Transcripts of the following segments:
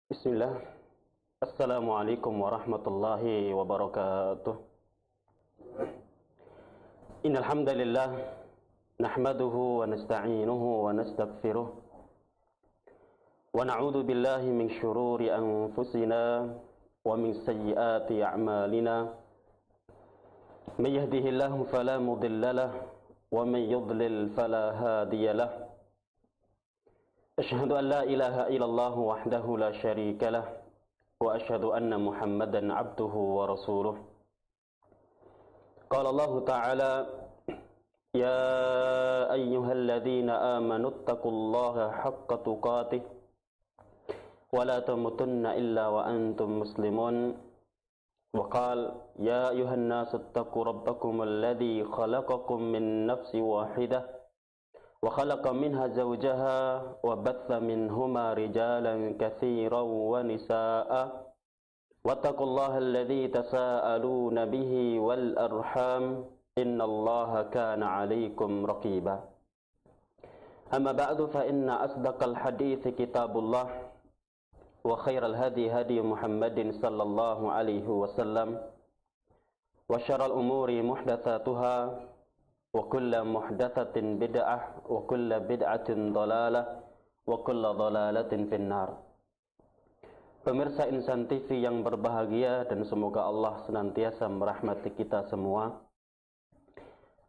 Bismillah. Assalamualaikum warahmatullahi wabarakatuh. Innal hamdalillah nahmaduhu wa nasta'inuhu wa nastaghfiruh wa na'udzu billahi min shururi anfusina wa min sayyiati a'malina. May yahdihillahu fala mudilla lahu wa may yudlil fala hadiya lahu. أشهد أن لا إله إلا الله وحده لا شريك له وأشهد أن محمدا عبده ورسوله. قال الله تعالى: يا أيها الذين آمنوا اتقوا الله حق تقاته ولا تموتن إلا وأنتم مسلمون. وقال: يا أيها الناس اتقوا ربكم الذي خلقكم من نفس واحدة وخلق منها زوجها وبث منهما رجالا كثيرا ونساء واتقوا الله الذي تساءلون به والأرحام إن الله كان عليكم رقيبا. أما بعد فإن أصدق الحديث كتاب الله وخير الهدي هدي محمد صلى الله عليه وسلم وشر الأمور محدثاتها وكل محدثة بدعة وكل بدعة ضلالة وكل ضلالة في النار. Pemirsa Insan TV yang berbahagia, dan semoga Allah senantiasa merahmati kita semua.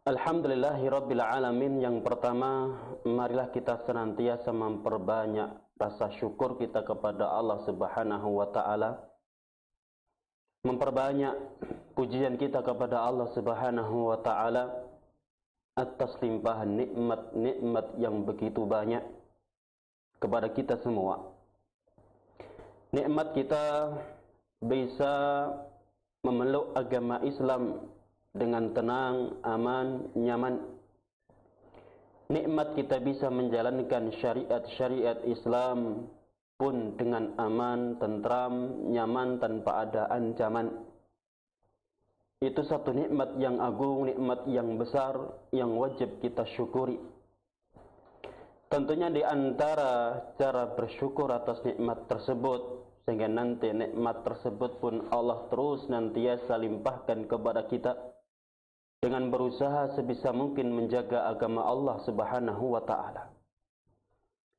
Alhamdulillahirabbil alamin. Yang pertama, marilah kita senantiasa memperbanyak rasa syukur kita kepada Allah Subhanahu wa taala. Memperbanyak pujian kita kepada Allah Subhanahu wa taala atas limpahan nikmat-nikmat yang begitu banyak kepada kita semua. Nikmat kita bisa memeluk agama Islam dengan tenang, aman, nyaman. Nikmat kita bisa menjalankan syariat-syariat Islam pun dengan aman, tentram, nyaman, tanpa ada ancaman. Itu satu nikmat yang agung, nikmat yang besar, yang wajib kita syukuri. Tentunya di antara cara bersyukur atas nikmat tersebut, sehingga nanti nikmat tersebut pun Allah terus nantiasa limpahkan kepada kita, dengan berusaha sebisa mungkin menjaga agama Allah Subhanahu wa ta'ala.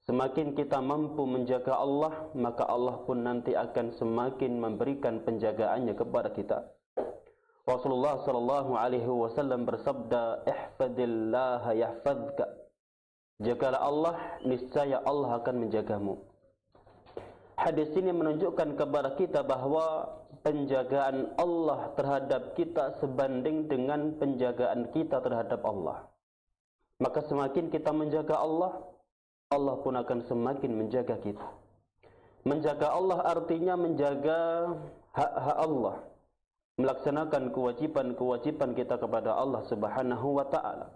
Semakin kita mampu menjaga Allah, maka Allah pun nanti akan semakin memberikan penjagaannya kepada kita. Rasulullah sallallahu alaihi wasallam bersabda, "Ihfadillah yahfazka." Jagalah Allah, niscaya Allah akan menjagamu. Hadis ini menunjukkan kepada kita bahwa penjagaan Allah terhadap kita sebanding dengan penjagaan kita terhadap Allah. Maka semakin kita menjaga Allah, Allah pun akan semakin menjaga kita. Menjaga Allah artinya menjaga hak-hak Allah, melaksanakan kewajiban-kewajiban kita kepada Allah Subhanahu wa ta'ala.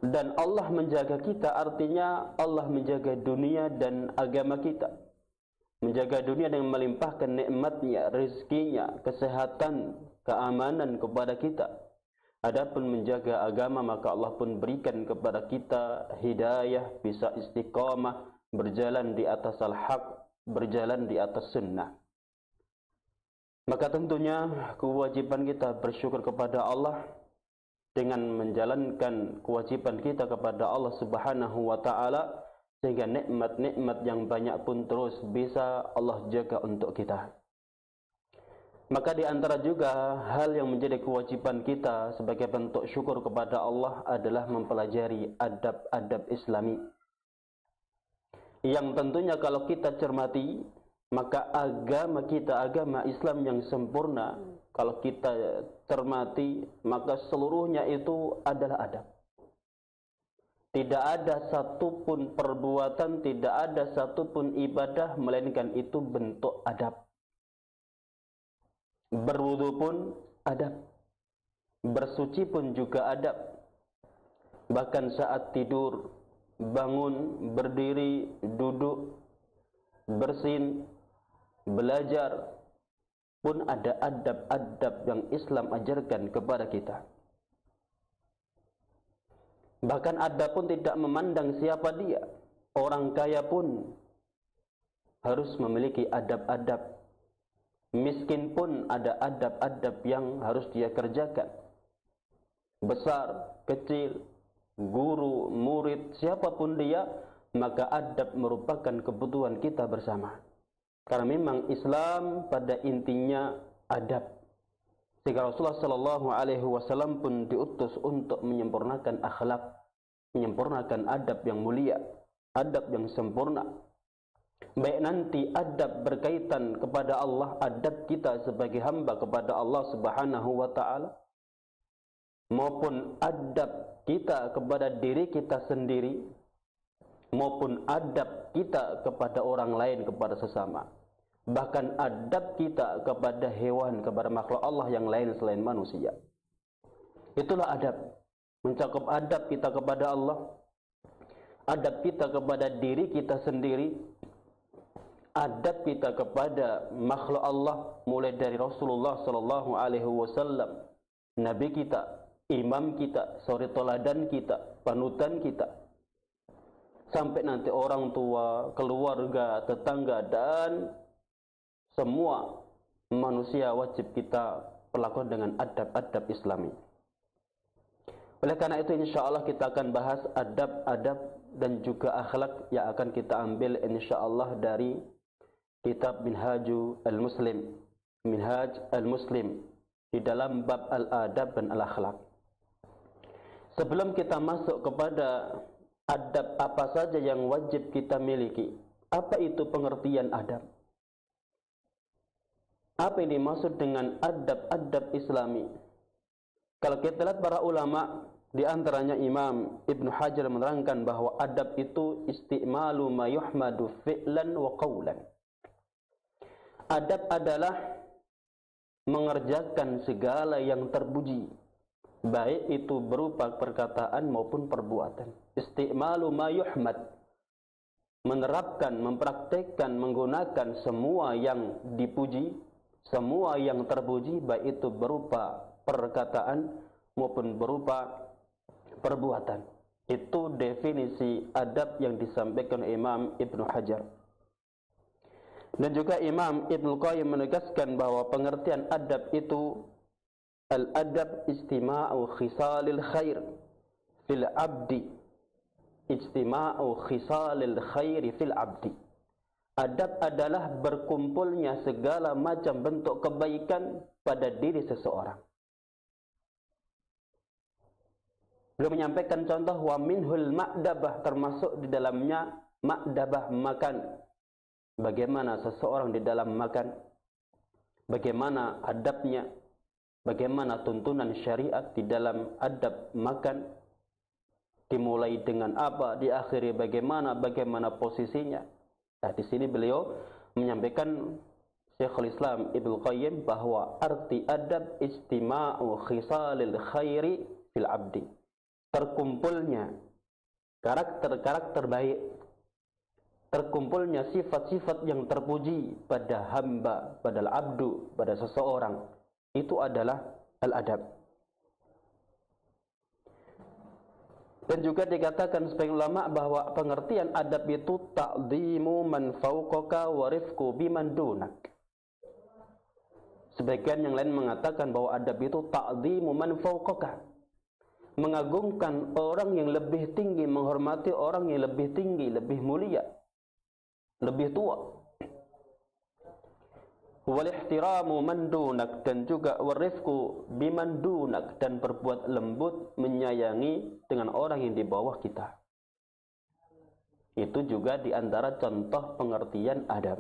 Dan Allah menjaga kita artinya Allah menjaga dunia dan agama kita. Menjaga dunia dengan melimpahkan nikmatnya, rezekinya, kesehatan, keamanan kepada kita. Adapun menjaga agama, maka Allah pun berikan kepada kita hidayah, bisa istiqamah, berjalan di atas al-haq, berjalan di atas sunnah. Maka tentunya kewajiban kita bersyukur kepada Allah dengan menjalankan kewajiban kita kepada Allah Subhanahu wa ta'ala, sehingga nikmat-nikmat yang banyak pun terus bisa Allah jaga untuk kita. Maka di antara juga hal yang menjadi kewajiban kita sebagai bentuk syukur kepada Allah adalah mempelajari adab-adab Islami, yang tentunya kalau kita cermati, maka agama kita, agama Islam yang sempurna, kalau kita cermati, maka seluruhnya itu adalah adab. Tidak ada satupun perbuatan, tidak ada satupun ibadah, melainkan itu bentuk adab. Berwudu pun adab, bersuci pun juga adab. Bahkan saat tidur, bangun, berdiri, duduk, bersin, belajar pun ada adab-adab yang Islam ajarkan kepada kita. Bahkan adab pun tidak memandang siapa dia. Orang kaya pun harus memiliki adab-adab. Miskin pun ada adab-adab yang harus dia kerjakan. Besar, kecil, guru, murid, siapapun dia, maka adab merupakan kebutuhan kita bersama. Karena memang Islam pada intinya adab. Sehingga Rasulullah SAW pun diutus untuk menyempurnakan akhlak, menyempurnakan adab yang mulia, adab yang sempurna. Baik nanti adab berkaitan kepada Allah, adab kita sebagai hamba kepada Allah Subhanahu wa taala, maupun adab kita kepada diri kita sendiri, maupun adab kita kepada orang lain, kepada sesama. Bahkan adab kita kepada hewan, kepada makhluk Allah yang lain selain manusia. Itulah adab. Mencakup adab kita kepada Allah, adab kita kepada diri kita sendiri, adab kita kepada makhluk Allah, mulai dari Rasulullah SAW, Nabi kita, imam kita, suri teladan kita, panutan kita, sampai nanti orang tua, keluarga, tetangga, dan semua manusia wajib kita perlakukan dengan adab-adab Islami. Oleh karena itu insyaAllah kita akan bahas adab-adab dan juga akhlak yang akan kita ambil insyaAllah dari kitab Minhaj al-Muslim di dalam bab al-adab dan al-akhlak. Sebelum kita masuk kepada adab apa saja yang wajib kita miliki, apa itu pengertian adab? Apa yang dimaksud dengan adab-adab Islami? Kalau kita lihat para ulama, di antaranya Imam Ibn Hajar menerangkan bahwa adab itu isti'malu ma yuhmadu fi'lan wa qawlan. Adab adalah mengerjakan segala yang terpuji, baik itu berupa perkataan maupun perbuatan. Isti'malu ma yuhmad, menerapkan, mempraktekkan, menggunakan semua yang dipuji, semua yang terpuji, baik itu berupa perkataan maupun berupa perbuatan. Itu definisi adab yang disampaikan Imam Ibn Hajar. Dan juga Imam Ibn Qayyim menegaskan bahwa pengertian adab itu al-adab istima'u khisalil khair fil abdi. Istima'u khisalil khairi fil abdi. Adab adalah berkumpulnya segala macam bentuk kebaikan pada diri seseorang. Beliau menyampaikan contoh wa minhul ma'dabah, termasuk di dalamnya ma'dabah, makan. Bagaimana seseorang di dalam makan, bagaimana adabnya, bagaimana tuntunan syariat di dalam adab makan, dimulai dengan apa, diakhiri bagaimana posisinya. Nah, di sini beliau menyampaikan, Syekhul Islam Ibnu Qayyim, bahwa arti adab istima'u khisalil khairi fil abdi. Terkumpulnya karakter-karakter baik, terkumpulnya sifat-sifat yang terpuji pada hamba, pada abdu, pada seseorang. Itu adalah al-adab. Dan juga dikatakan sebagian ulama bahwa pengertian adab itu ta'dhimu man fawqaka wa rifqu biman dunak. Sebagian yang lain mengatakan bahwa adab itu ta'dhimu man fawqaka, mengagungkan orang yang lebih tinggi, menghormati orang yang lebih tinggi, lebih mulia, lebih tua. Wal ihtiramu man dunak, dan juga warifqu biman dunak, dan berbuat lembut, menyayangi dengan orang yang di bawah kita. Itu juga di antara contoh pengertian adab.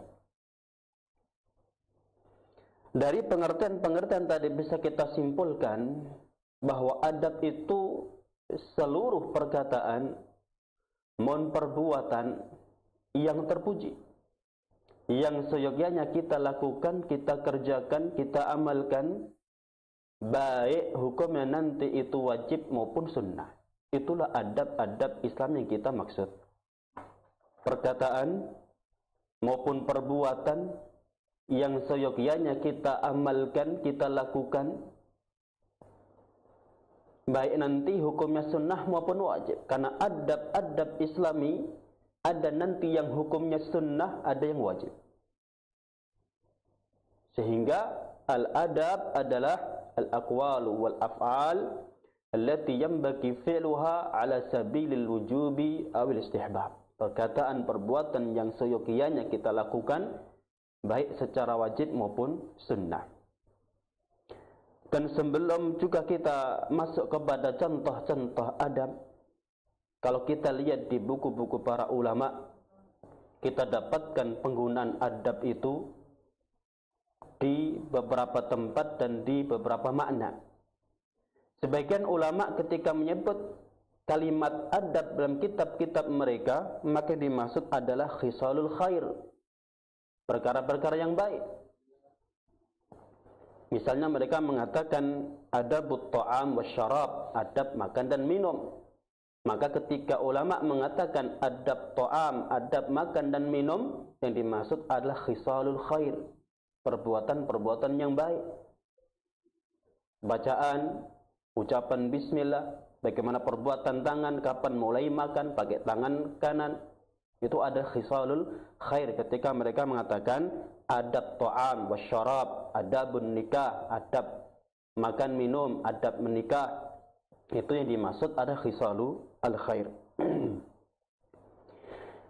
Dari pengertian-pengertian tadi bisa kita simpulkan bahwa adab itu seluruh perkataan maupun perbuatan yang terpuji, yang seyogyanya kita lakukan, kita kerjakan, kita amalkan, baik hukumnya nanti itu wajib maupun sunnah. Itulah adab-adab Islam yang kita maksud. Perkataan maupun perbuatan yang seyogyanya kita amalkan, kita lakukan, baik nanti hukumnya sunnah maupun wajib. Karena adab-adab Islami ada nanti yang hukumnya sunnah, ada yang wajib. Sehingga al-adab adalah al-aqwalu wal af'al allati yanbaghi fi'luha ala sabilil wujubi awil istihbab. Perkataan perbuatan yang seyogianya kita lakukan baik secara wajib maupun sunnah. Dan sebelum juga kita masuk kepada contoh-contoh adab, kalau kita lihat di buku-buku para ulama, kita dapatkan penggunaan adab itu di beberapa tempat dan di beberapa makna. Sebagian ulama ketika menyebut kalimat adab dalam kitab-kitab mereka, maka dimaksud adalah khisalul khair, perkara-perkara yang baik. Misalnya mereka mengatakan adabut ta'am wasyarab, adab makan dan minum. Maka ketika ulama mengatakan adab ta'am, adab makan dan minum, yang dimaksud adalah khisalul khair, perbuatan-perbuatan yang baik. Bacaan, ucapan bismillah, bagaimana perbuatan tangan, kapan mulai makan, pakai tangan kanan, itu ada khisalul khair ketika mereka mengatakan adab ta'am wasyarab, adabun nikah, adab makan minum, adab menikah. Itu yang dimaksud ada khisalul khair.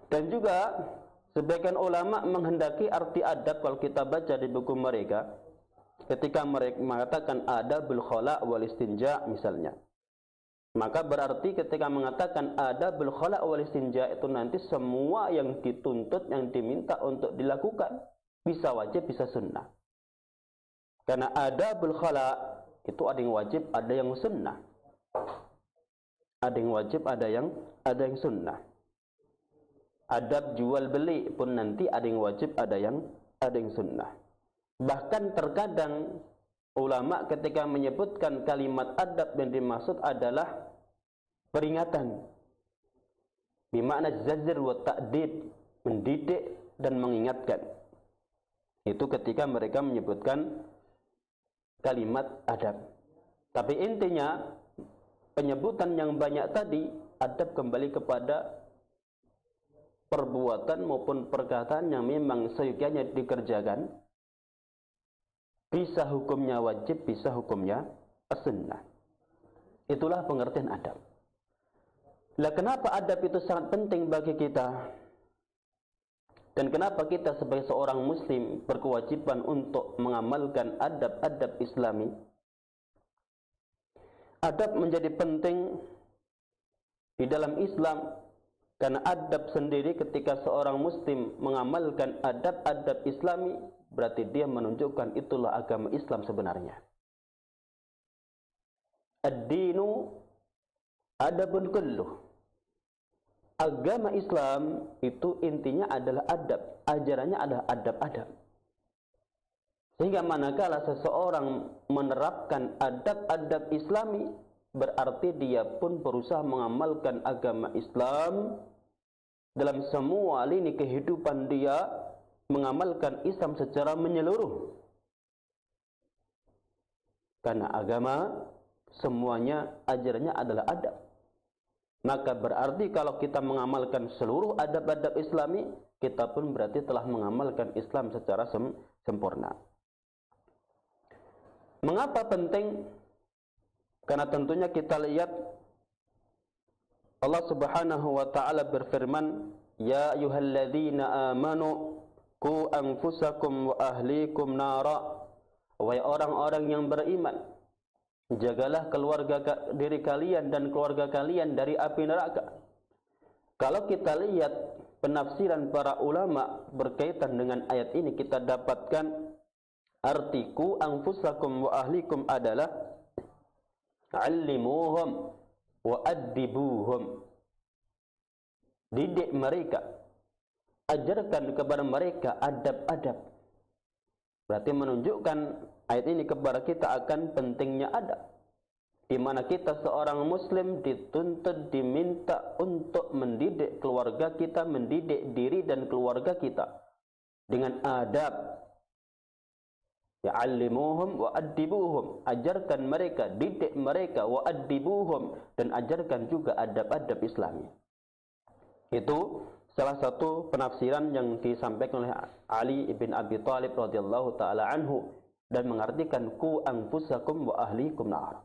Dan juga sebagian ulama menghendaki arti adab kalau kita baca di buku mereka, ketika mereka mengatakan adabul khala wal istinja misalnya, maka berarti ketika mengatakan adabul khala wal istinja itu nanti semua yang dituntut, yang diminta untuk dilakukan, bisa wajib, bisa sunnah. Karena adabul khala itu ada yang wajib, ada yang sunnah. Ada yang wajib, ada yang sunnah. Adab jual beli pun nanti ada yang wajib, ada yang sunnah. Bahkan terkadang ulama ketika menyebutkan kalimat adab yang dimaksud adalah peringatan. Bimakna zajr wa ta'did, mendidik dan mengingatkan. Itu ketika mereka menyebutkan kalimat adab. Tapi intinya penyebutan yang banyak tadi, adab kembali kepada perbuatan maupun perkataan yang memang seyogianya dikerjakan. Bisa hukumnya wajib, bisa hukumnya sunnah. Itulah pengertian adab. Lah kenapa adab itu sangat penting bagi kita? Dan kenapa kita sebagai seorang muslim berkewajiban untuk mengamalkan adab-adab Islami? Adab menjadi penting di dalam Islam karena adab sendiri ketika seorang muslim mengamalkan adab-adab Islami, berarti dia menunjukkan itulah agama Islam sebenarnya. Ad-dinu adabun kulluh. Agama Islam itu intinya adalah adab, ajarannya adalah adab-adab. Sehingga manakala seseorang menerapkan adab-adab Islami, berarti dia pun berusaha mengamalkan agama Islam dalam semua lini kehidupan dia, mengamalkan Islam secara menyeluruh. Karena agama semuanya ajarannya adalah adab. Maka berarti kalau kita mengamalkan seluruh adab-adab Islami, kita pun berarti telah mengamalkan Islam secara sempurna. Mengapa penting? Karena tentunya kita lihat Allah Subhanahu wa taala berfirman, "Ya ayyuhalladzina amanu qu anfusakum wa ahlikum nara." Wahai orang-orang yang beriman, jagalah diri kalian dan keluarga kalian dari api neraka. Kalau kita lihat penafsiran para ulama berkaitan dengan ayat ini, kita dapatkan artiku anfusakum wa ahlikum adalah allimuhum wa addibuhum. Didik mereka, ajarkan kepada mereka adab-adab. Berarti menunjukkan ayat ini kepada kita akan pentingnya adab, di mana kita seorang muslim dituntut, diminta untuk mendidik keluarga kita, mendidik diri dan keluarga kita dengan adab. Ya'allimuhum wa addibuhum, ajarkan mereka, didik mereka, wa addibuhum, dan ajarkan juga adab-adab Islami. Itu salah satu penafsiran yang disampaikan oleh Ali ibn Abi Thalib radhiyallahu taala anhu dan mengartikan ku anfusakum wa ahlikum nar.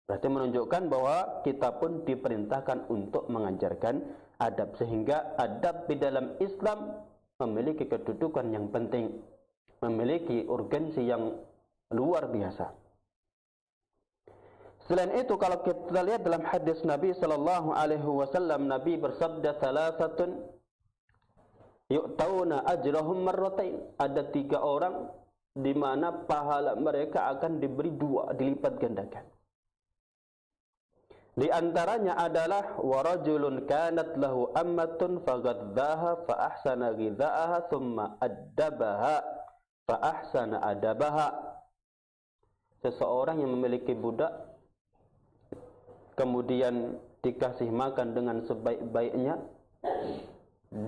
Berarti menunjukkan bahwa kita pun diperintahkan untuk mengajarkan adab, sehingga adab di dalam Islam memiliki kedudukan yang penting, memiliki urgensi yang luar biasa. Selain itu, kalau kita lihat dalam hadis Nabi sallallahu alaihi wasallam, Nabi bersabda, "Salasatun yu'tauna ajrahum marratain." Ada 3 orang di mana pahala mereka akan diberi 2, dilipat gandakan. Di antaranya adalah warajulun kanat lahu ammatun faghadzaha fa ahsana ghidhaaha thumma addabaha fa ahsana adabaha. Seseorang yang memiliki budak kemudian dikasih makan dengan sebaik-baiknya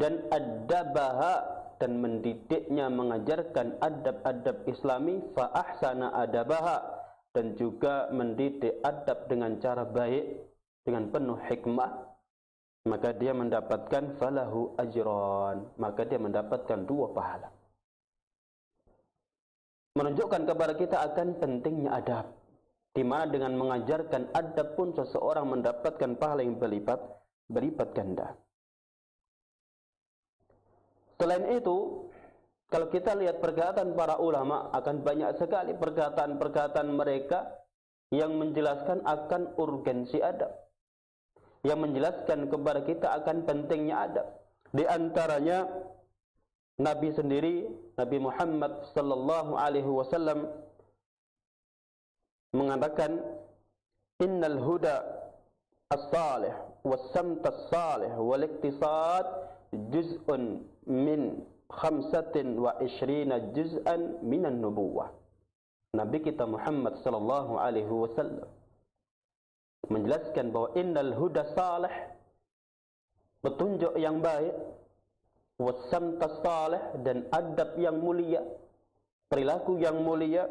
dan addabaha dan mendidiknya, mengajarkan adab-adab Islami, fa ahsana adabaha dan juga mendidik adab dengan cara baik, dengan penuh hikmah, maka dia mendapatkan falahu ajran, maka dia mendapatkan 2 pahala. Menunjukkan kepada kita akan pentingnya adab, di mana dengan mengajarkan adab pun seseorang mendapatkan pahala yang berlipat ganda. Selain itu, kalau kita lihat perkataan para ulama, akan banyak sekali perkataan-perkataan mereka yang menjelaskan akan urgensi adab, yang menjelaskan kepada kita akan pentingnya adab. Di antaranya Nabi sendiri, Nabi Muhammad sallallahu alaihi wasallam mengatakan, "Innal huda as-salih was-samt as-salih wal-iktisad juz'un min 25 juz'an minan nubuwah." Nabi kita Muhammad sallallahu alaihi wasallam menjelaskan bahwa innal huda salih, petunjuk yang baik, wasamta salih, dan adab yang mulia, perilaku yang mulia,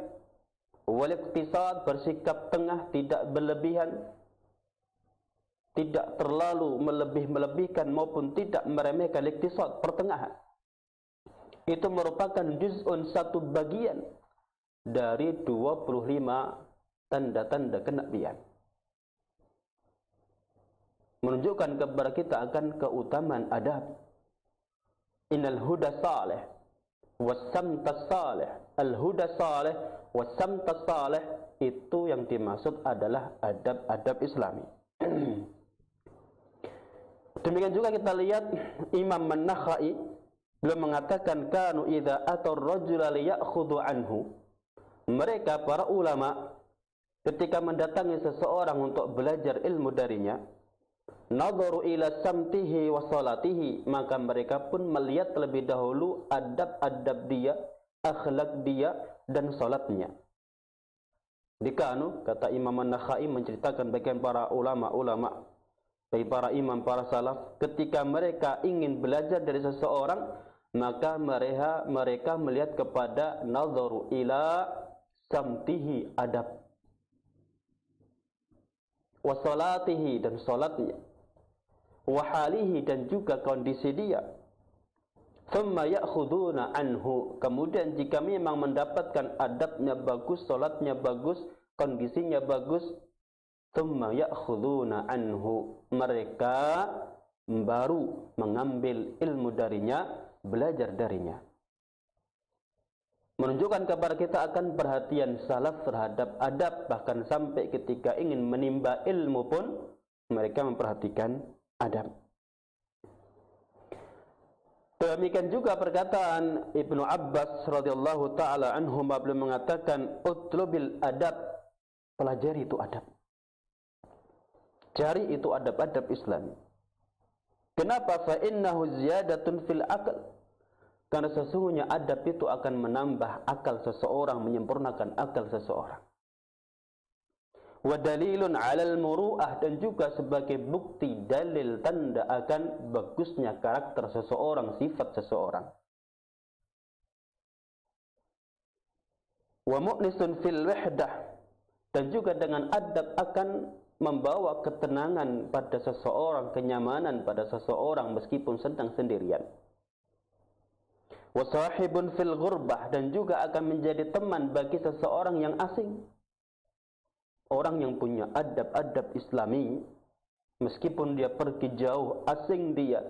wal iktisad, bersikap tengah, tidak berlebihan, tidak terlalu melebih-melebihkan maupun tidak meremehkan, iktisad, pertengahan. Itu merupakan juz'un, satu bagian dari 25 tanda-tanda kenabian. Menunjukkan kepada kita akan keutamaan adab. Innal huda salih was-samta salih. Al-huda salih was-samta salih, itu yang dimaksud adalah adab-adab Islami. Demikian juga kita lihat Imam An-Nakhai, beliau mengatakan, kanu idza atar rajula liya'khudhu anhu. Mereka para ulama ketika mendatangi seseorang untuk belajar ilmu darinya, nadharu ila samtihi wa salatihi, maka mereka pun melihat terlebih dahulu adab-adab dia, akhlak dia, dan salatnya. Dikanu, kata Imam An-Nakhai menceritakan bagian para ulama-ulama, dari para imam, para salaf, ketika mereka ingin belajar dari seseorang, maka mereka melihat kepada nadharu ila samtihi, adab, wa salatihi, dan salatnya, wa halihi, dan juga kondisi dia. Thumma ya'khuduna anhu, kemudian jika memang mendapatkan adabnya bagus, salatnya bagus, kondisinya bagus, thumma ya'khuduna anhu, mereka baru mengambil ilmu darinya, belajar darinya. Menunjukkan kepada kita akan perhatian salaf terhadap adab, bahkan sampai ketika ingin menimba ilmu pun mereka memperhatikan adab. Demikian juga perkataan Ibnu Abbas radhiyallahu taala anhu, beliau mengatakan, utlubil adab, pelajari itu adab, cari itu adab-adab Islam. Kenapa? Fa innahu ziyadatun fil aql, karena sesungguhnya adab itu akan menambah akal seseorang, menyempurnakan akal seseorang. Wa dalilun 'alal muru'ah, dan juga sebagai bukti, dalil, tanda akan bagusnya karakter seseorang, sifat seseorang. Wa mu'nisun fil wahdah, dan juga dengan adab akan membawa ketenangan pada seseorang, kenyamanan pada seseorang meskipun sedang sendirian. Wasahibun fil ghurbah, dan juga akan menjadi teman bagi seseorang yang asing. Orang yang punya adab-adab Islami, meskipun dia pergi jauh, asing dia,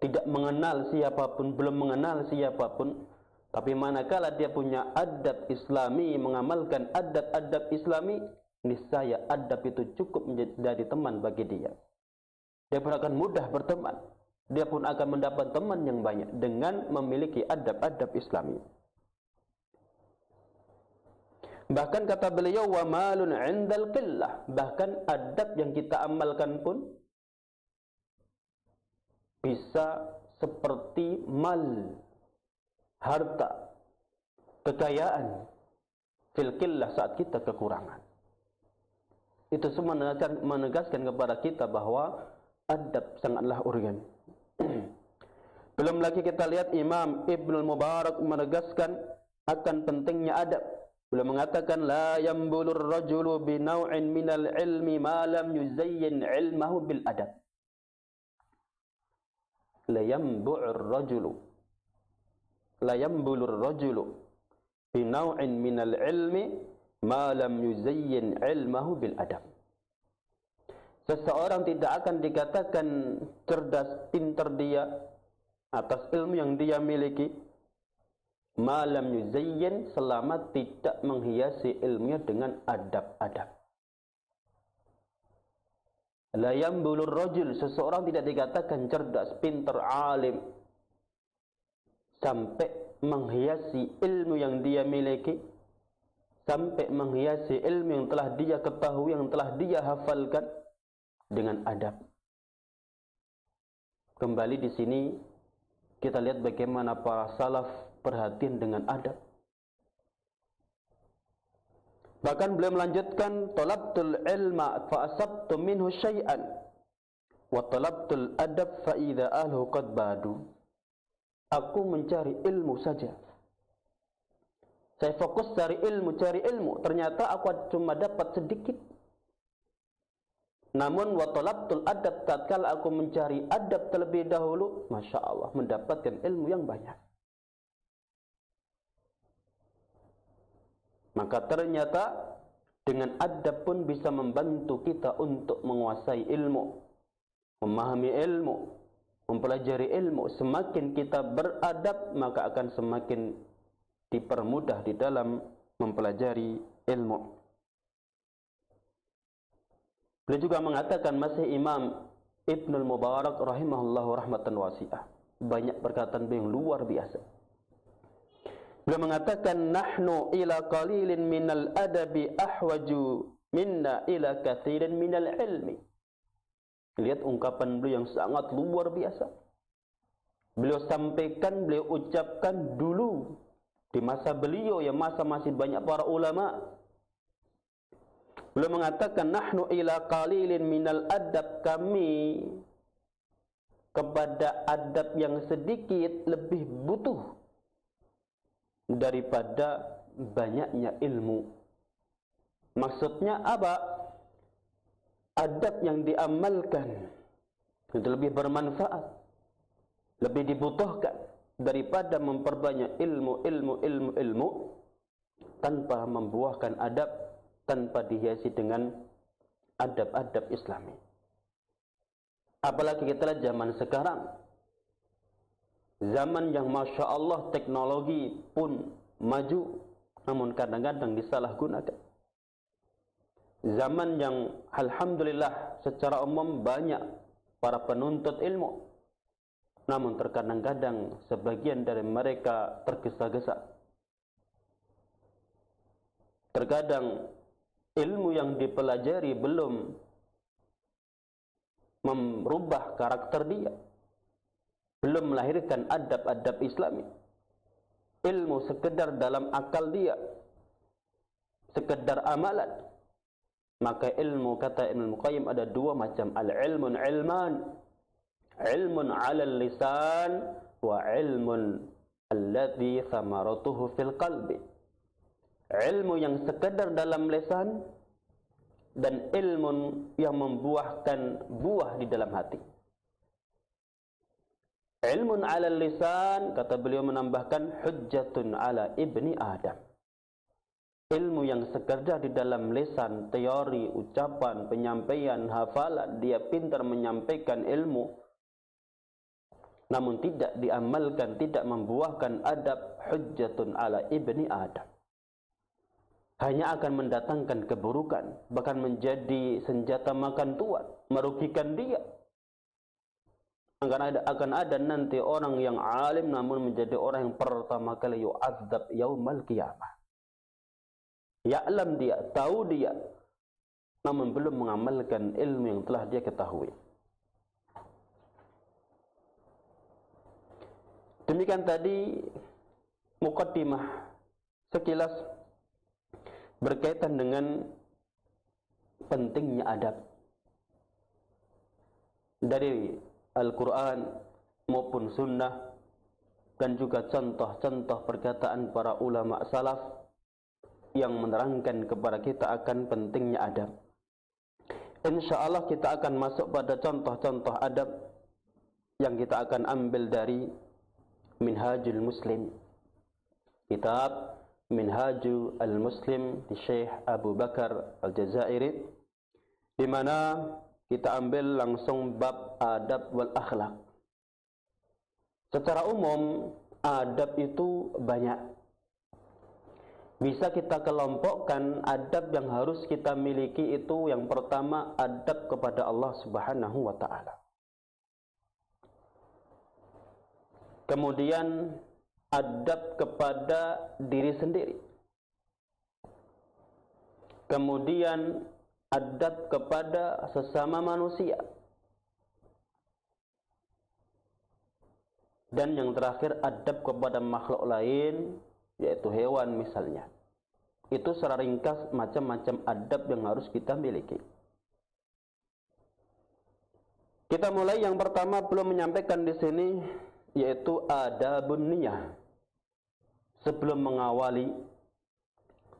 tidak mengenal siapapun, belum mengenal siapapun, tapi manakala dia punya adab Islami, mengamalkan adab-adab Islami, niscaya adab itu cukup menjadi teman bagi dia. Dia pun akan mudah berteman. Dia pun akan mendapat teman yang banyak dengan memiliki adab-adab Islami. Bahkan kata beliau, wa malun 'indal qillah, bahkan adab yang kita amalkan pun bisa seperti mal, harta, kekayaan fil qillah saat kita kekurangan. Itu semua menegaskan kepada kita bahwa adab sangatlah urgen. Belum lagi kita lihat Imam Ibnul Mubarak menegaskan akan pentingnya adab. Beliau mengatakan la yambulur rajulu bi naw'in minal ilmi ma lam yuzayyin ilmahu bil adab. La yambulur rajulu bi naw'in minal ilmi ma lam yuzayyin ilmahu bil adab. Seseorang tidak akan dikatakan cerdas, pintar dia atas ilmu yang dia miliki, malam yuzayyin, selama tidak menghiasi ilmunya dengan adab-adab. La yambulur rajul, seseorang tidak dikatakan cerdas, pintar, alim, sampai menghiasi ilmu yang dia miliki, sampai menghiasi ilmu yang telah dia ketahui, yang telah dia hafalkan, dengan adab. Kembali di sini kita lihat bagaimana para salaf perhatian dengan adab. Bahkan beliau melanjutkan, talabtul ilma fa asabtu minhu syai'an wa talabtul adab fa idza ahlu qad badu. Aku mencari ilmu saja. Saya fokus cari ilmu, ternyata aku cuma dapat sedikit. Namun wa talabtul adab, tatkala aku mencari adab terlebih dahulu, Masya Allah, mendapatkan ilmu yang banyak. Maka ternyata dengan adab pun bisa membantu kita untuk menguasai ilmu, memahami ilmu, mempelajari ilmu. Semakin kita beradab, maka akan semakin dipermudah di dalam mempelajari ilmu. Beliau juga mengatakan, masih Imam Ibnul Mubarak rahimahullahu rahmatan wasi'ah, banyak perkataan beliau yang luar biasa. Beliau mengatakan, nahnu ila qalilin minal adabi ahwaju minna ila kathirin minal ilmi. Lihat ungkapan beliau yang sangat luar biasa. Beliau sampaikan, beliau ucapkan dulu di masa beliau, yang masa masih banyak para ulama. Beliau mengatakan, nahnu ila qalilin minal adab, kami kepada adab yang sedikit lebih butuh daripada banyaknya ilmu. Maksudnya apa? Adab yang diamalkan itu lebih bermanfaat, lebih dibutuhkan daripada memperbanyak ilmu tanpa membuahkan adab, tanpa dihiasi dengan adab-adab Islami. Apalagi kita lihat zaman sekarang, zaman yang Masya Allah teknologi pun maju, namun kadang-kadang disalahgunakan. Zaman yang alhamdulillah secara umum banyak para penuntut ilmu, namun terkadang-kadang sebagian dari mereka tergesa-gesa. Terkadang ilmu yang dipelajari belum merubah karakter dia, belum melahirkan adab-adab Islami. Ilmu sekedar dalam akal dia, sekedar amalan. Maka ilmu, kata Ibnu Qayyim, ada dua macam. Al-ilmun ilman, ilmun 'alal lisan, wa ilmun alladhi thamaratuhu fil qalbi. Ilmu yang sekedar dalam lisan dan ilmu yang membuahkan buah di dalam hati. Ilmun 'ala lisan, kata beliau menambahkan, hujjatun 'ala ibni Adam. Ilmu yang sekedar di dalam lisan, teori, ucapan, penyampaian, hafalan, dia pintar menyampaikan ilmu, namun tidak diamalkan, tidak membuahkan adab, hujjatun 'ala ibni Adam. Hanya akan mendatangkan keburukan, bahkan menjadi senjata makan tuan, merugikan dia. Akan ada nanti orang yang alim namun menjadi orang yang pertama kali yu'adzab yaumal qiyamah. Ya'lam dia, tahu dia, namun belum mengamalkan ilmu yang telah dia ketahui. Demikian tadi muqaddimah sekilas berkaitan dengan pentingnya adab dari Al-Quran maupun sunnah, dan juga contoh-contoh perkataan para ulama salaf yang menerangkan kepada kita akan pentingnya adab. InsyaAllah kita akan masuk pada contoh-contoh adab yang kita akan ambil dari Minhajul Muslim, kitab Minhajul Muslim di Syekh Abu Bakar Al-Jazairi, di mana kita ambil langsung bab adab wal akhlak. Secara umum adab itu banyak. Bisa kita kelompokkan adab yang harus kita miliki itu, yang pertama adab kepada Allah Subhanahu wa ta'ala. Kemudian adab kepada diri sendiri. Kemudian adab kepada sesama manusia. Dan yang terakhir adab kepada makhluk lain, yaitu hewan misalnya. Itu secara ringkas macam-macam adab yang harus kita miliki. Kita mulai yang pertama belum menyampaikan di sini, yaitu adabun niyah. Sebelum mengawali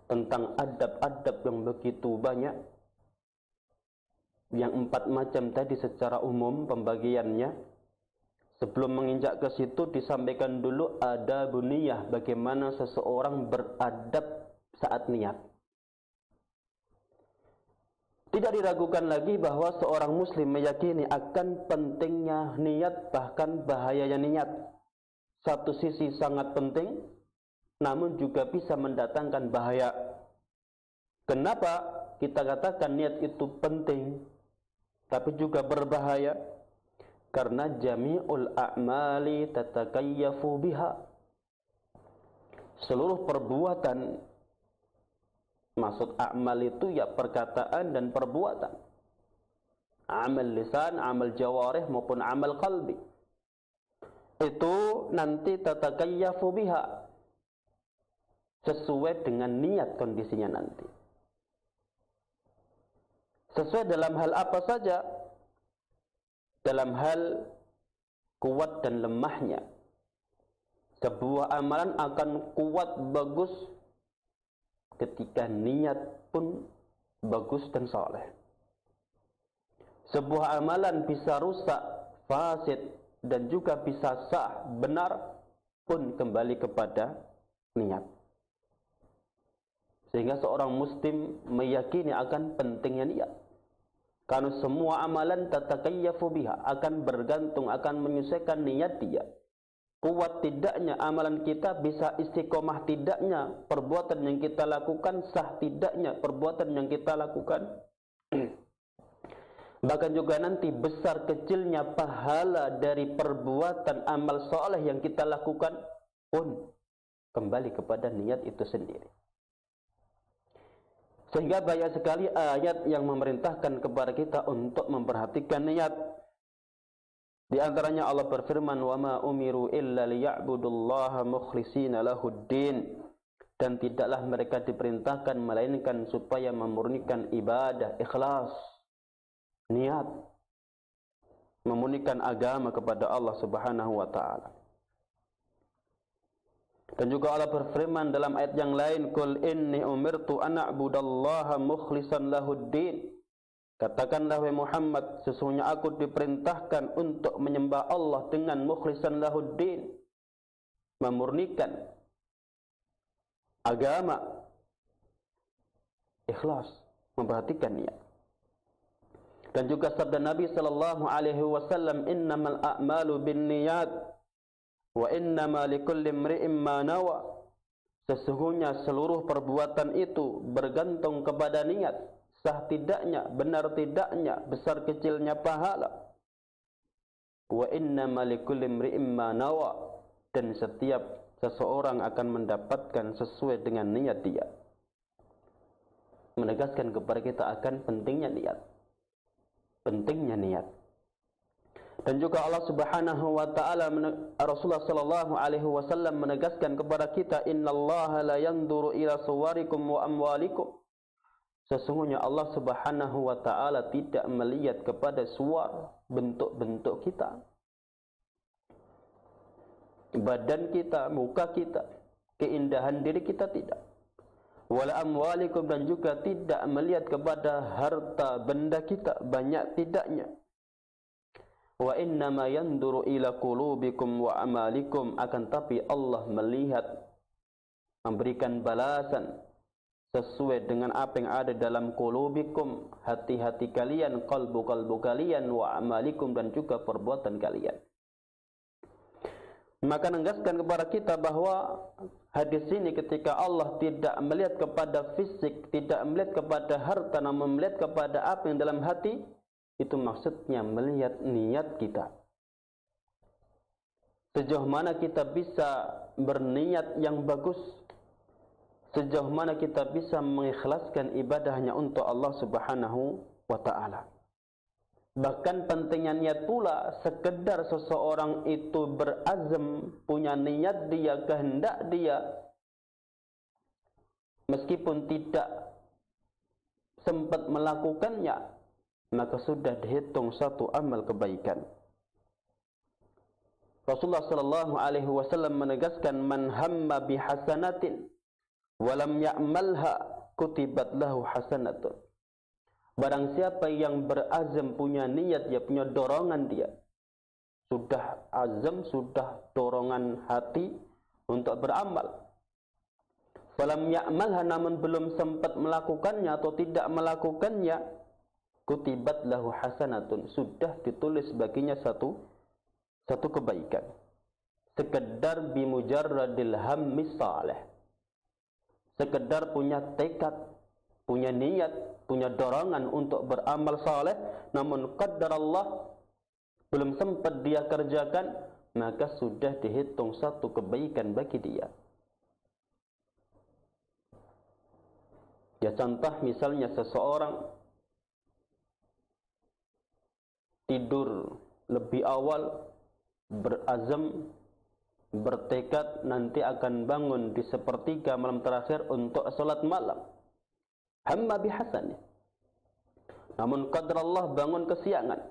tentang adab-adab yang begitu banyak, yang 4 macam tadi secara umum pembagiannya, sebelum menginjak ke situ disampaikan dulu adabun niyah, bagaimana seseorang beradab saat niat. Tidak diragukan lagi bahwa seorang muslim meyakini akan pentingnya niat, bahkan bahayanya niat. Satu sisi sangat penting, namun juga bisa mendatangkan bahaya. Kenapa kita katakan niat itu penting, tapi juga berbahaya? Karena jami'ul a'mali tatakayyafu biha. Seluruh perbuatan, maksud a'mal itu ya perkataan dan perbuatan. Amal lisan, amal jawarih maupun amal qalbi. Itu nanti tatakayyafu biha. Sesuai dengan niat kondisinya nanti. Sesuai dalam hal apa saja? Dalam hal kuat dan lemahnya. Sebuah amalan akan kuat bagus ketika niat pun bagus dan saleh. Sebuah amalan bisa rusak, fasid, dan juga bisa sah, benar, pun kembali kepada niat. Sehingga seorang muslim meyakini akan pentingnya niat. Karena semua amalan tatakayyafu biha, akan bergantung, akan menyesuaikan niat dia. Kuat tidaknya amalan kita, bisa istiqomah tidaknya perbuatan yang kita lakukan, sah tidaknya perbuatan yang kita lakukan. Bahkan juga nanti besar kecilnya pahala dari perbuatan amal soleh yang kita lakukan pun kembali kepada niat itu sendiri. Sehingga banyak sekali ayat yang memerintahkan kepada kita untuk memperhatikan niat. Di antaranya Allah berfirman, "Wa ma umiru illa liya'budullaha mukhlishina lahuddin." Dan tidaklah mereka diperintahkan melainkan supaya memurnikan ibadah, ikhlas, niat, memurnikan agama kepada Allah Subhanahu wa taala. Dan juga Allah berfirman dalam ayat yang lain, "Qul inni umirtu an a'budallaha mukhlishan lahuddin." Katakanlah wahai Muhammad, sesungguhnya aku diperintahkan untuk menyembah Allah dengan mukhlishan lahuddin, memurnikan agama, ikhlas, memperhatikan niat. Dan juga sabda Nabi sallallahu alaihi wasallam, "Innamal a'malu binniyat wa innama likulli imri'in ma nawa." Sesungguhnya seluruh perbuatan itu bergantung kepada niat, sah tidaknya, benar tidaknya, besar kecilnya pahala. Wa innama likulli imri'in ma nawa, dan setiap seseorang akan mendapatkan sesuai dengan niat dia. Menegaskan kepada kita akan pentingnya niat. Pentingnya niat. Dan juga Allah Subhanahu wa taala, Rasulullah sallallahu alaihi wasallam menegaskan kepada kita, "Innallaha la yanzuru ila suwarikum wa amwalikum." Sesungguhnya Allah Subhanahu wa taala tidak melihat kepada suar, bentuk-bentuk kita, badan kita, muka kita, keindahan diri kita, tidak. Wala amwalikum, dan juga tidak melihat kepada harta benda kita, banyak tidaknya. Wa innama yanduru ila qulubikum wa amalikum, akan tapi Allah melihat, memberikan balasan sesuai dengan apa yang ada dalam qulubikum, hati-hati kalian, qalbu kalian, wa amalikum, dan juga perbuatan kalian. Maka menegaskan kepada kita bahwa hadis ini ketika Allah tidak melihat kepada fisik, tidak melihat kepada harta, namun melihat kepada apa yang dalam hati, itu maksudnya melihat niat kita. Sejauh mana kita bisa berniat yang bagus, sejauh mana kita bisa mengikhlaskan ibadahnya untuk Allah Subhanahu wa ta'ala. Bahkan pentingnya niat pula, sekedar seseorang itu berazam, punya niat dia, kehendak dia, meskipun tidak sempat melakukannya, maka sudah dihitung satu amal kebaikan. Rasulullah sallallahu alaihi wasallam menegaskan, "Man hamma bihasanatin wa lam ya'malha kutibat lahu hasanatun." Barang siapa yang berazam, punya niat, dia punya dorongan, dia sudah azam, sudah dorongan hati untuk beramal, falam ya'malha, namun belum sempat melakukannya atau tidak melakukannya, kutibat lahu hasanatun, sudah ditulis baginya satu kebaikan. Sekedar bimujarradil hammi salih, sekedar punya tekad, punya niat, punya dorongan untuk beramal saleh, namun qadarallah belum sempat dia kerjakan, maka sudah dihitung satu kebaikan bagi dia. Ya, contoh misalnya seseorang tidur lebih awal, berazam, bertekad nanti akan bangun di sepertiga malam terakhir untuk salat malam. Hamma bihasannya. Namun qadarallah bangun kesiangan.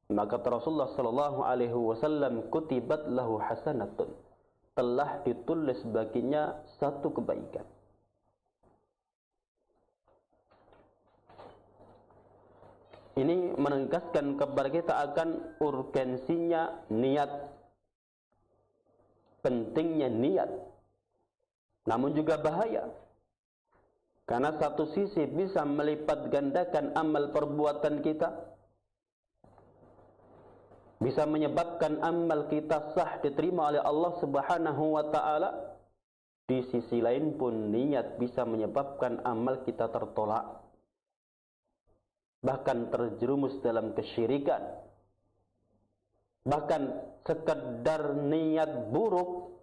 Maka Rasulullah sallallahu alaihi wasallam, kutibat lahu hasanatun, telah ditulis baginya satu kebaikan. Ini menegaskan kepada kita akan urgensinya niat, pentingnya niat, namun juga bahaya. Karena satu sisi bisa melipat gandakan amal perbuatan kita, bisa menyebabkan amal kita sah diterima oleh Allah Subhanahu wa ta'ala. Di sisi lain pun niat bisa menyebabkan amal kita tertolak, bahkan terjerumus dalam kesyirikan. Bahkan sekedar niat buruk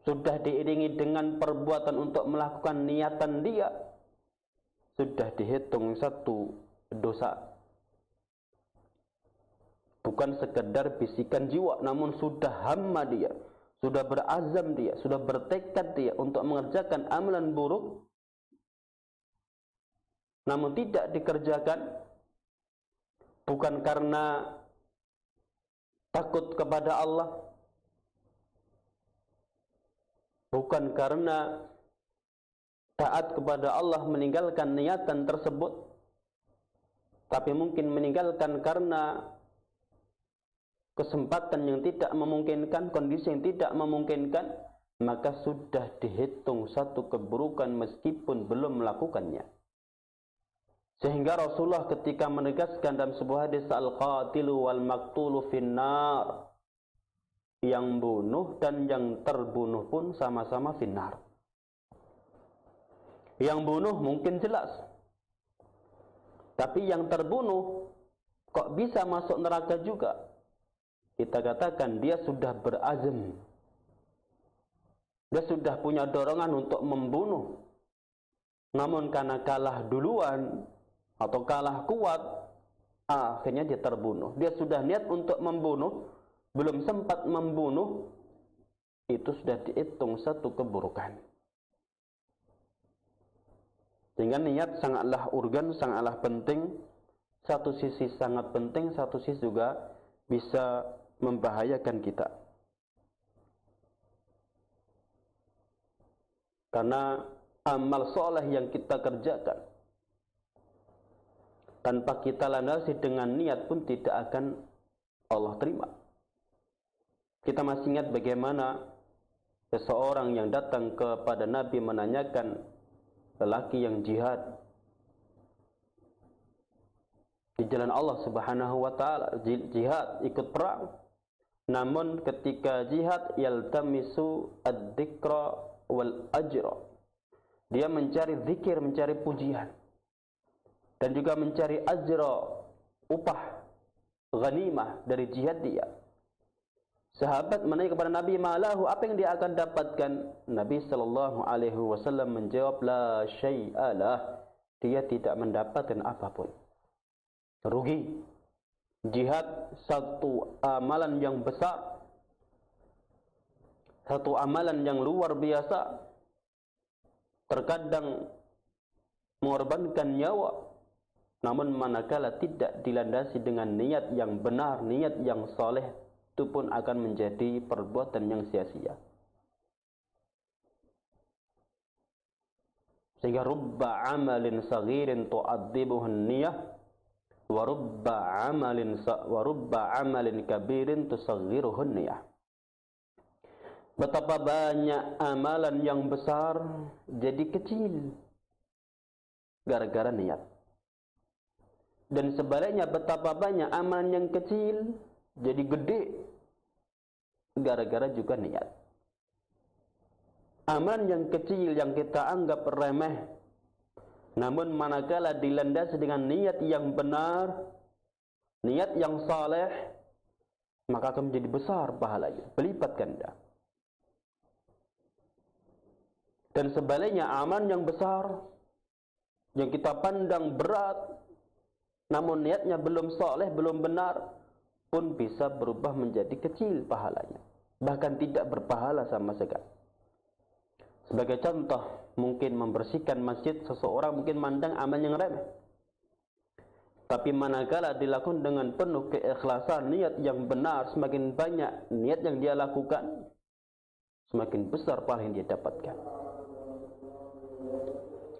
sudah diiringi dengan perbuatan untuk melakukan niatan dia, sudah dihitung satu dosa. Bukan sekedar bisikan jiwa, namun sudah hamma dia, sudah berazam dia, sudah bertekad dia untuk mengerjakan amalan buruk, namun tidak dikerjakan, bukan karena takut kepada Allah, bukan karena taat kepada Allah meninggalkan niatan tersebut, tapi mungkin meninggalkan karena kesempatan yang tidak memungkinkan, kondisi yang tidak memungkinkan, maka sudah dihitung satu keburukan meskipun belum melakukannya. Sehingga Rasulullah ketika menegaskan dalam sebuah hadis, al-qatilu wal maqtulu finnar, yang bunuh dan yang terbunuh pun sama-sama finnar. Yang bunuh mungkin jelas, tapi yang terbunuh kok bisa masuk neraka juga? Kita katakan dia sudah berazam, dia sudah punya dorongan untuk membunuh, namun karena kalah duluan atau kalah kuat, akhirnya dia terbunuh. Dia sudah niat untuk membunuh, belum sempat membunuh, itu sudah dihitung satu keburukan. Sehingga niat sangatlah urgen, sangatlah penting. Satu sisi sangat penting, satu sisi juga bisa membahayakan kita. Karena amal soleh yang kita kerjakan tanpa kita landasi dengan niat pun tidak akan Allah terima. Kita masih ingat bagaimana seseorang yang datang kepada Nabi menanyakan lelaki yang jihad di jalan Allah Subhanahu wa taala, jihad ikut perang, namun ketika jihad yaltamisu ad-dzikra wal ajra, dia mencari zikir, mencari pujian, dan juga mencari ajra, upah, ghanimah dari jihad dia. Sahabat menanya kepada Nabi, malahu, apa yang dia akan dapatkan? Nabi sallallahu alaihi wasallam menjawab, la syai'alah, dia tidak mendapatkan apapun. Rugi. Jihad satu amalan yang besar, satu amalan yang luar biasa, terkadang mengorbankan nyawa, namun manakala tidak dilandasi dengan niat yang benar, niat yang saleh, itu pun akan menjadi perbuatan yang sia-sia. Sehingga rubba amalin saghirin tu'adzibuhu an-niyah wa rubba amalin kabirin tusaghiruhu an-niyah. Betapa banyak amalan yang besar jadi kecil gara-gara niat. Dan sebaliknya betapa banyak amalan yang kecil jadi gede gara-gara juga niat. Amalan yang kecil yang kita anggap remeh, namun manakala dilandasi dengan niat yang benar, niat yang saleh, maka akan menjadi besar pahalanya, berlipat ganda. Dan sebaliknya amalan yang besar yang kita pandang berat, namun niatnya belum saleh, belum benar, pun bisa berubah menjadi kecil pahalanya, bahkan tidak berpahala sama sekali. Sebagai contoh, mungkin membersihkan masjid, seseorang mungkin mandang amal yang remeh, tapi manakala dilakukan dengan penuh keikhlasan, niat yang benar, semakin banyak niat yang dia lakukan, semakin besar pahala yang dia dapatkan.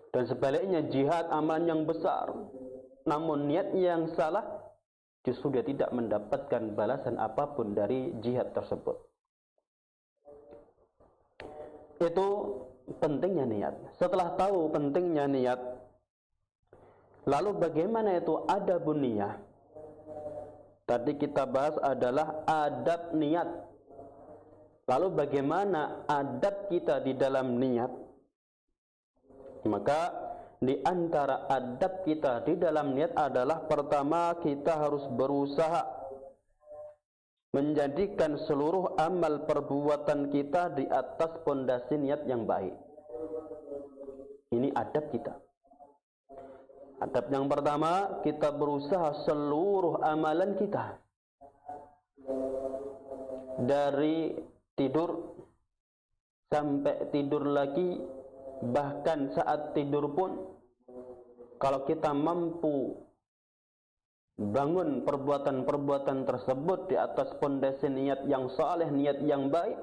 Dan sebaliknya, jihad amalan yang besar, namun niat yang salah, justru dia tidak mendapatkan balasan apapun dari jihad tersebut. Itu pentingnya niat. Setelah tahu pentingnya niat, lalu bagaimana itu adabun niyah? Tadi kita bahas adalah adab niat. Lalu bagaimana adab kita di dalam niat? Maka di antara adab kita di dalam niat adalah, pertama, kita harus berusaha menjadikan seluruh amal perbuatan kita di atas pondasi niat yang baik. Ini adab kita. Adab yang pertama, kita berusaha seluruh amalan kita, dari tidur sampai tidur lagi, bahkan saat tidur pun, kalau kita mampu bangun perbuatan-perbuatan tersebut di atas pondasi niat yang saleh, niat yang baik,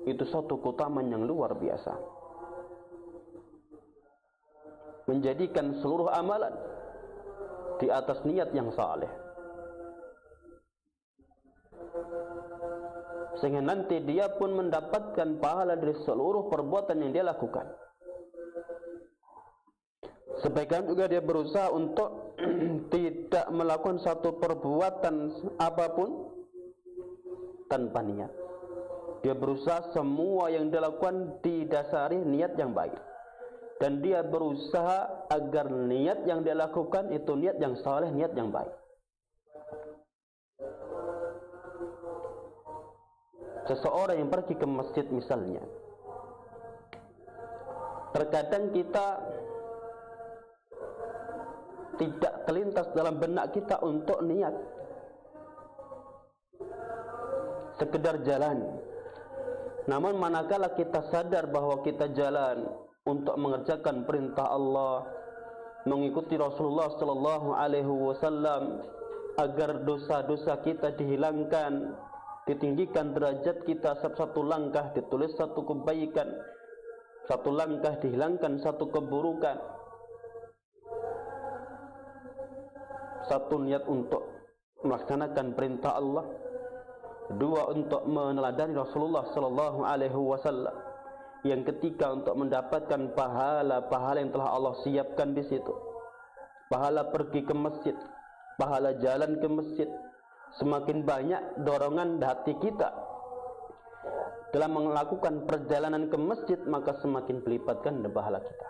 itu suatu keutamaan yang luar biasa. Menjadikan seluruh amalan di atas niat yang saleh, sehingga nanti dia pun mendapatkan pahala dari seluruh perbuatan yang dia lakukan. Sebaiknya juga dia berusaha untuk tidak melakukan satu perbuatan apapun tanpa niat. Dia berusaha semua yang dia lakukan didasari niat yang baik, dan dia berusaha agar niat yang dia lakukan itu niat yang saleh, niat yang baik. Seseorang yang pergi ke masjid misalnya, terkadang kita tidak terlintas dalam benak kita untuk niat, sekedar jalan. Namun manakala kita sadar bahwa kita jalan untuk mengerjakan perintah Allah, mengikuti Rasulullah sallallahu alaihi wasallam agar dosa-dosa kita dihilangkan, ditinggikan derajat kita, satu langkah ditulis satu kebaikan, satu langkah dihilangkan satu keburukan. Satu, niat untuk melaksanakan perintah Allah. Dua, untuk meneladani Rasulullah sallallahu alaihi wasallam. Yang ketiga, untuk mendapatkan pahala-pahala yang telah Allah siapkan di situ. Pahala pergi ke masjid, pahala jalan ke masjid. Semakin banyak dorongan hati kita dalam melakukan perjalanan ke masjid, maka semakin berlipatkan pahala kita.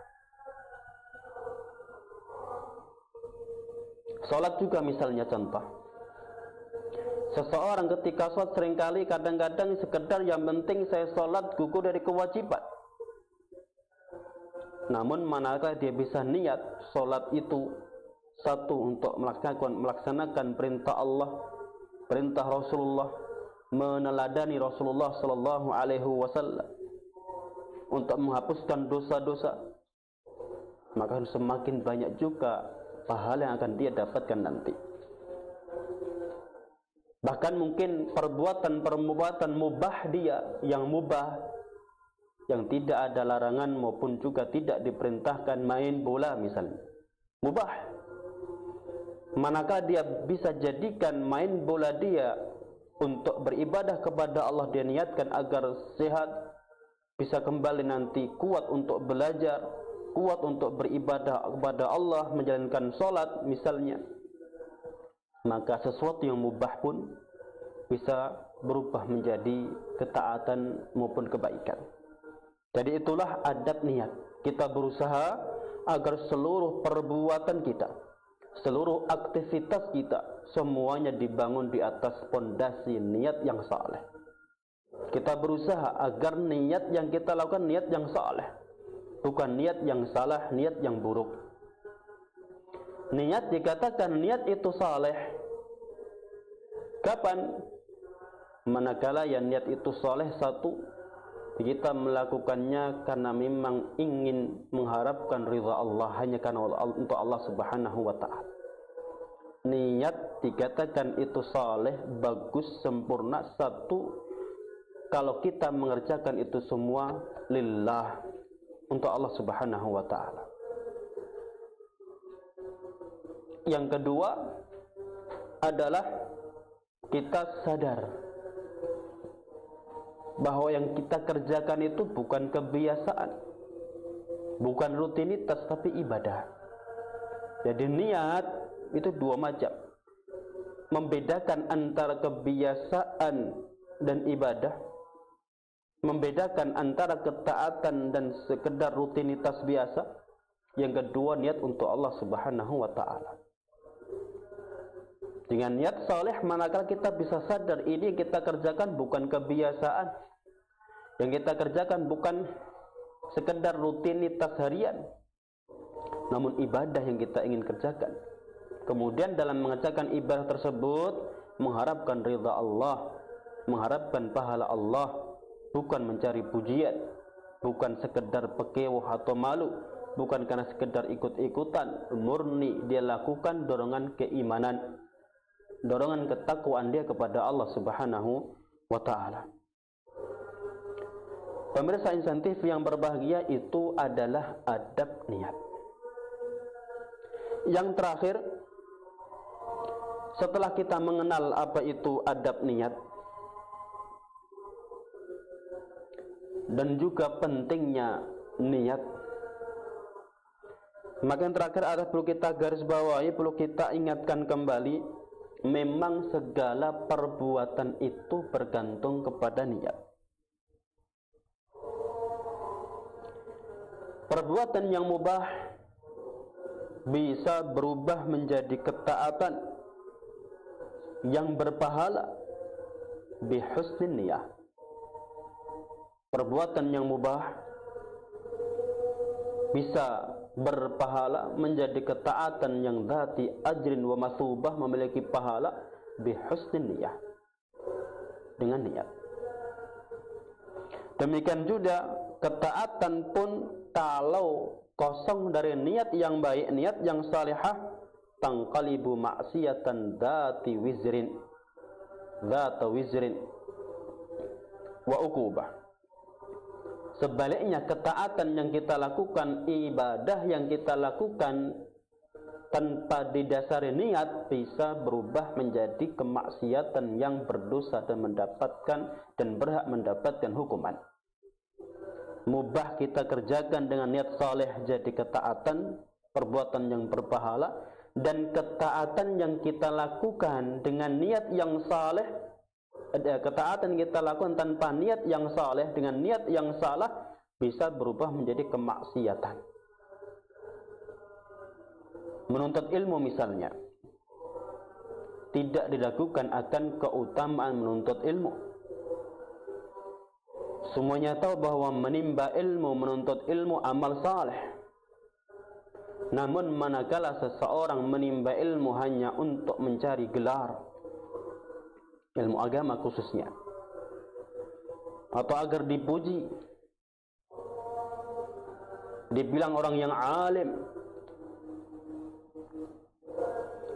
Salat juga misalnya contoh. Seseorang ketika salat seringkali kadang-kadang sekedar yang penting saya salat gugur dari kewajiban. Namun manakala dia bisa niat salat itu satu untuk melaksanakan perintah Allah, perintah Rasulullah, meneladani Rasulullah sallallahu alaihi wasallam untuk menghapuskan dosa-dosa, maka semakin banyak juga pahala yang akan dia dapatkan nanti. Bahkan mungkin perbuatan mubah dia, yang mubah, yang tidak ada larangan maupun juga tidak diperintahkan, main bola misalnya, mubah. Manakah dia bisa jadikan main bola dia untuk beribadah kepada Allah, dia niatkan agar sehat, bisa kembali nanti kuat untuk belajar, kuat untuk beribadah kepada Allah, menjalankan sholat misalnya, maka sesuatu yang mubah pun bisa berubah menjadi ketaatan maupun kebaikan. Jadi itulah adab niat. Kita berusaha agar seluruh perbuatan kita, seluruh aktivitas kita, semuanya dibangun di atas pondasi niat yang saleh. Kita berusaha agar niat yang kita lakukan niat yang saleh, bukan niat yang salah, niat yang buruk. Niat dikatakan niat itu saleh kapan? Manakala yang niat itu saleh, satu, kita melakukannya karena memang ingin mengharapkan ridha Allah, hanya karena untuk Allah subhanahu wa ta'ala. Niat dikatakan itu saleh, bagus, sempurna, satu, kalau kita mengerjakan itu semua lillah, untuk Allah subhanahu wa ta'ala. Yang kedua adalah kita sadar bahwa yang kita kerjakan itu bukan kebiasaan, bukan rutinitas, tapi ibadah. Jadi niat itu dua macam. Membedakan antara kebiasaan dan ibadah, membedakan antara ketaatan dan sekedar rutinitas biasa. Yang kedua, niat untuk Allah subhanahu wa ta'ala. Dengan niat saleh, manakala kita bisa sadar ini yang kita kerjakan bukan kebiasaan, yang kita kerjakan bukan sekedar rutinitas harian, namun ibadah yang kita ingin kerjakan. Kemudian dalam mengerjakan ibadah tersebut mengharapkan ridha Allah, mengharapkan pahala Allah, bukan mencari pujian, bukan sekedar pekewuh atau malu, bukan karena sekedar ikut-ikutan, murni dia lakukan dorongan keimanan, dorongan ketakwaan dia kepada Allah subhanahu wa ta'ala. Pemirsa Insan TV yang berbahagia, itu adalah adab niat. Yang terakhir, setelah kita mengenal apa itu adab niat dan juga pentingnya niat, maka yang terakhir adalah perlu kita garis bawahi, perlu kita ingatkan kembali, memang segala perbuatan itu bergantung kepada niat. Perbuatan yang mubah bisa berubah menjadi ketaatan yang berpahala bihusnin niyah. Perbuatan yang mubah bisa berpahala menjadi ketaatan yang dhati ajrin wa masubah, memiliki pahala bihusnin niyah, dengan niat. Demikian juga ketaatan pun kalau kosong dari niat yang baik, niat yang salihah, tangqalibu maksiatan dzati wizrin wa uqubah. Sebaliknya, ketaatan yang kita lakukan, ibadah yang kita lakukan tanpa didasari niat, bisa berubah menjadi kemaksiatan yang berdosa dan mendapatkan dan berhak mendapatkan hukuman. Mubah kita kerjakan dengan niat saleh jadi ketaatan, perbuatan yang berpahala, dan ketaatan yang kita lakukan dengan niat yang saleh, ketaatan kita lakukan tanpa niat yang saleh dengan niat yang salah, bisa berubah menjadi kemaksiatan. Menuntut ilmu misalnya, tidak dilakukan akan keutamaan menuntut ilmu. Semuanya tahu bahwa menimba ilmu, menuntut ilmu amal saleh. Namun manakala seseorang menimba ilmu hanya untuk mencari gelar, ilmu agama khususnya, atau agar dipuji, dibilang orang yang alim,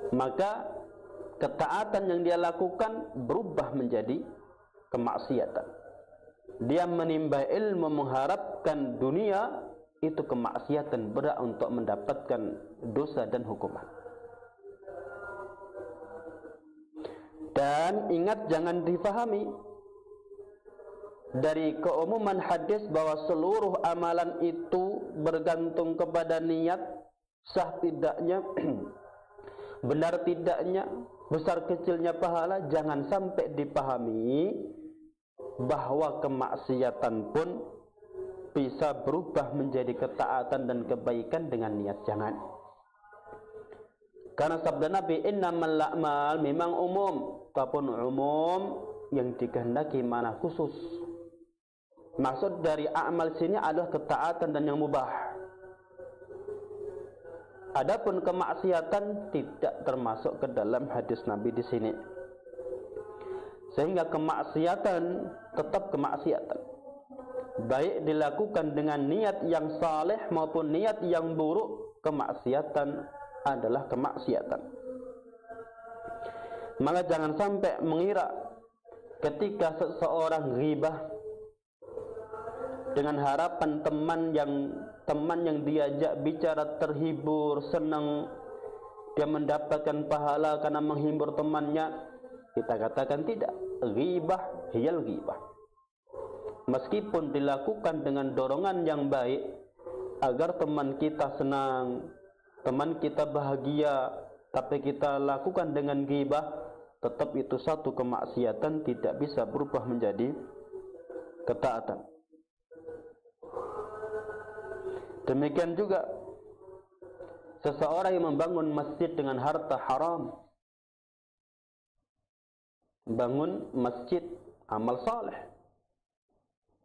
maka ketaatan yang dia lakukan berubah menjadi kemaksiatan. Dia menimba ilmu mengharapkan dunia, itu kemaksiatan, berat untuk mendapatkan dosa dan hukuman. Dan ingat, jangan difahami dari keumuman hadis bahwa seluruh amalan itu bergantung kepada niat, sah tidaknya, benar tidaknya, besar kecilnya pahala. Jangan sampai dipahami bahwa kemaksiatan pun bisa berubah menjadi ketaatan dan kebaikan dengan niat. Jangan. Karena sabda Nabi, innamal a'mal, memang umum, ataupun umum yang dikehendaki mana khusus. Maksud dari amal sini adalah ketaatan dan yang mubah. Adapun kemaksiatan tidak termasuk ke dalam hadis Nabi di sini. Sehingga kemaksiatan tetap kemaksiatan, baik dilakukan dengan niat yang saleh maupun niat yang buruk, kemaksiatan adalah kemaksiatan. Maka jangan sampai mengira ketika seseorang ghibah dengan harapan teman yang diajak bicara terhibur, senang, dia mendapatkan pahala karena menghibur temannya. Kita katakan tidak. Ghibah hiyal ghibah. Meskipun dilakukan dengan dorongan yang baik agar teman kita senang, teman kita bahagia, tapi kita lakukan dengan ghibah, tetap itu satu kemaksiatan, tidak bisa berubah menjadi ketaatan. Demikian juga seseorang yang membangun masjid dengan harta haram, bangun masjid, amal saleh,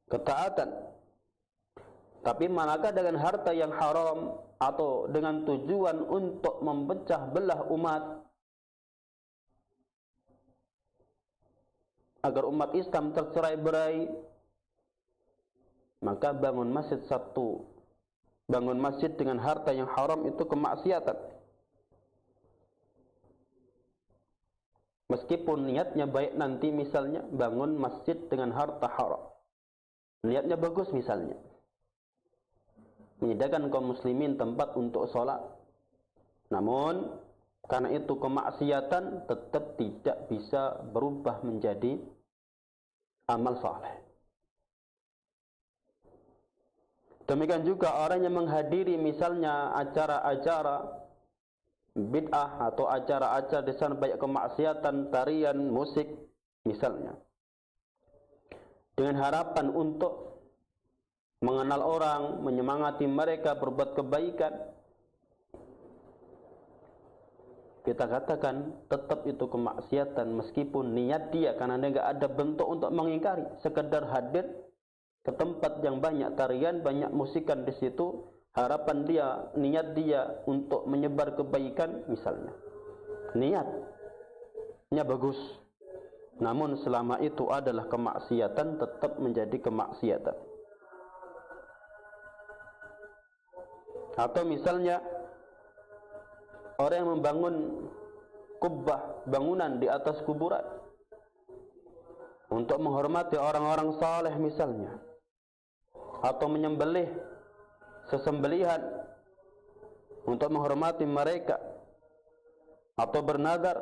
ketaatan. Tapi manakah dengan harta yang haram atau dengan tujuan untuk memecah belah umat, agar umat Islam tercerai-berai, maka bangun masjid dengan harta yang haram itu kemaksiatan. Meskipun niatnya baik nanti, misalnya bangun masjid dengan harta haram, niatnya bagus misalnya, menyediakan kaum muslimin tempat untuk sholat, namun karena itu kemaksiatan tetap tidak bisa berubah menjadi amal saleh. Demikian juga orang yang menghadiri misalnya acara-acara bid'ah atau acara-acara di sana banyak kemaksiatan, tarian, musik misalnya, dengan harapan untuk mengenal orang, menyemangati mereka berbuat kebaikan, kita katakan tetap itu kemaksiatan meskipun niat dia karena dia enggak ada bentuk untuk mengingkari, sekedar hadir ke tempat yang banyak tarian, banyak musikan di situ, harapan dia, niat dia untuk menyebar kebaikan misalnya. Niatnya bagus. Namun selama itu adalah kemaksiatan, tetap menjadi kemaksiatan. Atau misalnya orang yang membangun kubbah, bangunan di atas kuburan untuk menghormati orang-orang saleh misalnya, atau menyembelih sesembelihan untuk menghormati mereka, atau bernazar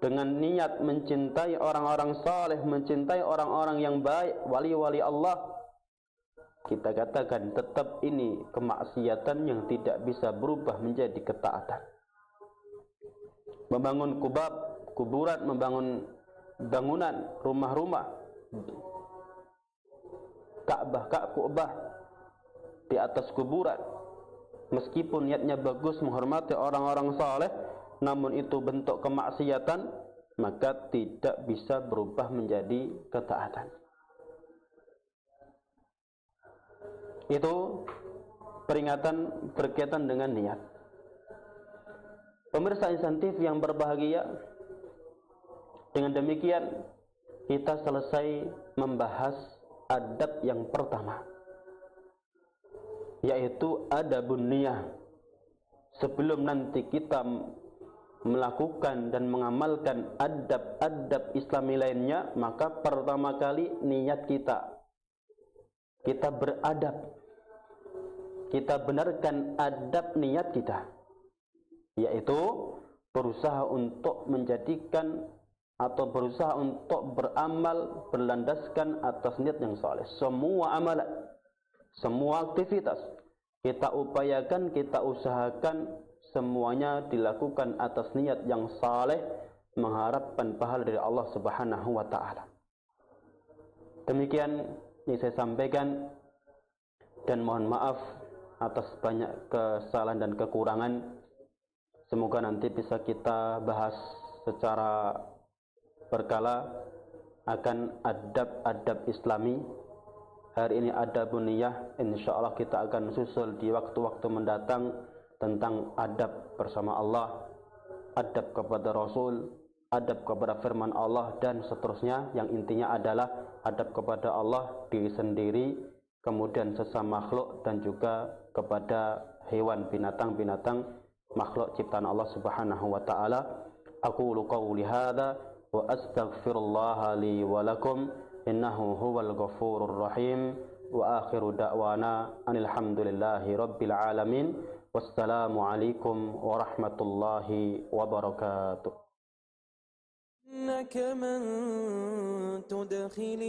dengan niat mencintai orang-orang saleh, mencintai orang-orang yang baik, wali-wali Allah, kita katakan tetap ini kemaksiatan yang tidak bisa berubah menjadi ketaatan. Membangun kuburan, membangun bangunan, rumah-rumah, Ka'bah di atas kuburan, meskipun niatnya bagus menghormati orang-orang saleh, namun itu bentuk kemaksiatan, maka tidak bisa berubah menjadi ketaatan. Itu peringatan berkaitan dengan niat. Pemirsa insentif yang berbahagia, dengan demikian kita selesai membahas adab yang pertama, yaitu adabun niyah. Sebelum nanti kita melakukan dan mengamalkan adab-adab Islami lainnya, maka pertama kali niat kita beradab, kita benarkan adab niat kita, yaitu berusaha untuk menjadikan atau berusaha untuk beramal berlandaskan atas niat yang saleh. Semua amalan, semua aktivitas kita upayakan, kita usahakan semuanya dilakukan atas niat yang saleh, mengharapkan pahala dari Allah Subhanahu wa taala. Demikian yang saya sampaikan, dan mohon maaf atas banyak kesalahan dan kekurangan. Semoga nanti bisa kita bahas secara berkala akan adab-adab Islami. Hari ini adabun niyah, insyaallah kita akan susul di waktu-waktu mendatang tentang adab bersama Allah, adab kepada Rasul, adab kepada firman Allah, dan seterusnya, yang intinya adalah adab kepada Allah, diri sendiri, kemudian sesama makhluk, dan juga kepada hewan, binatang-binatang, makhluk ciptaan Allah Subhanahu wa taala. Aqulu qawli hadza wa astaghfirullah li wa lakum innahu huwal ghafurur rahim, wa akhiru da'wana anil hamdulillahi rabbil alamin. Wassalamu alaikum warahmatullahi wabarakatuh. إنك من تدخل